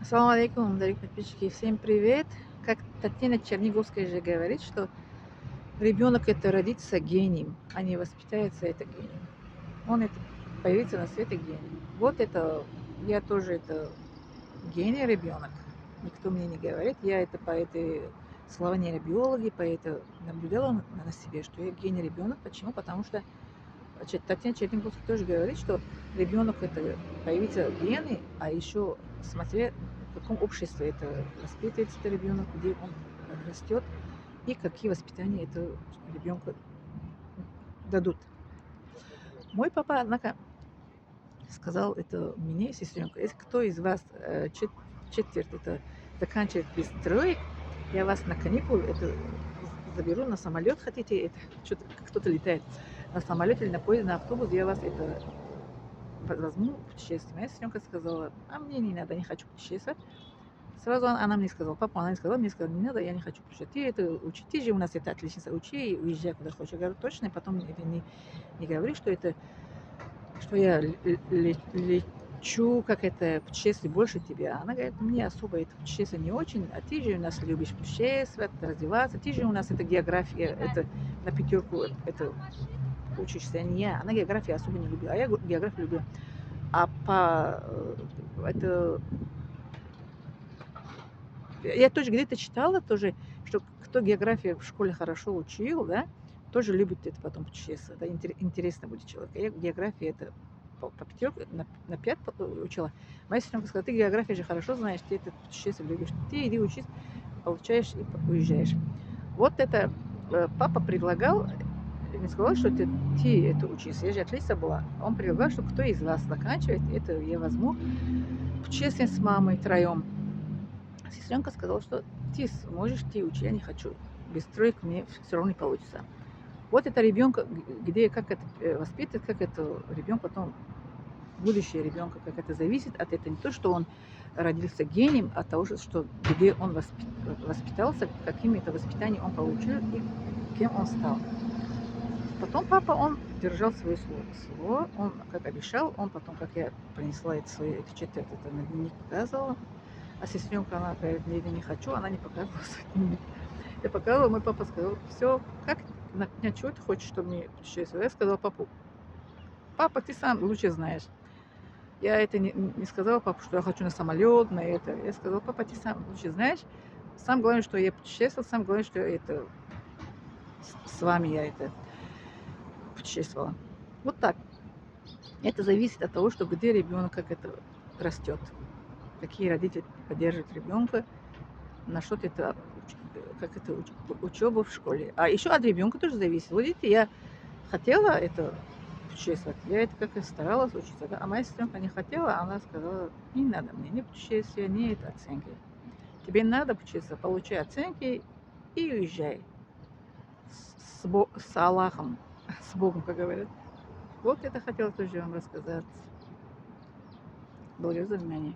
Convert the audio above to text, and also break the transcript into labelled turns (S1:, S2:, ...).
S1: Ассаламу алейкум, дорогие подписчики, всем привет! Как Татьяна Черниговская же говорит, что ребенок это родится гением, а не воспитается это гением. Он это появится на свет и гений. Вот это, я тоже это гений ребенок. Никто мне не говорит, я это по этой слова нейробиологи, по это наблюдала на себе, что я гений ребенок. Почему? Потому что Татьяна Черниговская тоже говорит, что ребенок это появится гены, а еще смотря в каком обществе это воспитывается это ребенок, где он растет и какие воспитания это ребенку дадут. Мой папа, однако, сказал это мне, сестренка, если кто из вас четверть это заканчивает без троек, я вас на каникулы это заберу на самолет, хотите, это что-то кто-то летает на самолете или на поезде, на автобус, я вас это возьму путешествие. Моя сестренка сказала, а мне не надо, не хочу путешествовать. Сразу она мне сказала, папа, она не сказала, мне сказала, не надо, я не хочу путешествовать. Ты это учи, ты же у нас это отличница, учи и уезжай куда хочешь. Я говорю, точно, и потом это не говори, что это, что я лечу, как это, путешествие больше тебя. Она говорит, мне особо это путешествие не очень, а ты же у нас любишь путешествовать, развиваться, ты же у нас это география, это на пятерку, это учишься, а не я. Она географию особо не любила, а я географию люблю. А по это я тоже где-то читала тоже, что кто географию в школе хорошо учил, да, тоже любит это потом путешествовать. Да, интересно будет человек. Я география это по пятерке, на 5 учила. Моя сестренка сказала, ты географию же хорошо знаешь, ты это путешествие любишь. Ты иди учись, получаешь и уезжаешь. Вот это папа предлагал, не сказал, что ты это учись. Я же отлично была. Он предлагал, что кто из вас заканчивает, это я возьму путешествие с мамой втроем. Сестренка сказала, что ты сможешь, ты учи, я не хочу. Без троек мне все равно не получится. Вот это ребенка, где как это воспитывать, как это ребенок потом, будущее ребенка, как это зависит от этого. Не то, что он родился гением, а от того, что где он воспитался, какими это воспитанием он получил и кем он стал. Потом папа, он держал свое слово, он, как обещал, он потом, как я принесла это свои эти четверть, это на дневник показывала, а сестренка, она говорит, не хочу, она не показывала свой дневник. Я показывала, мой папа сказал, все, как, на чего ты хочешь, чтобы мне путешествовать? Я сказала папу, папа, ты сам лучше знаешь. Я это не сказала папу, что я хочу на самолет, на это. Я сказала, папа, ты сам лучше знаешь. Самое главное, что я путешествовала, самое главное, что это с вами я это путешествовала. Вот так. Это зависит от того, что где ребенок, как это растет. Какие родители поддерживают ребенка, на что это, как это учеба в школе. А еще от ребенка тоже зависит. Вот видите, я хотела это путешествовать, я это как и старалась учиться, да? А моя сестренка не хотела, она сказала, не надо мне ни путешествия, ни это оценки. Тебе надо путешествовать, получай оценки и уезжай с Аллахом, с Богом, как говорят. Вот это хотела тоже вам рассказать. Благодарю за внимание.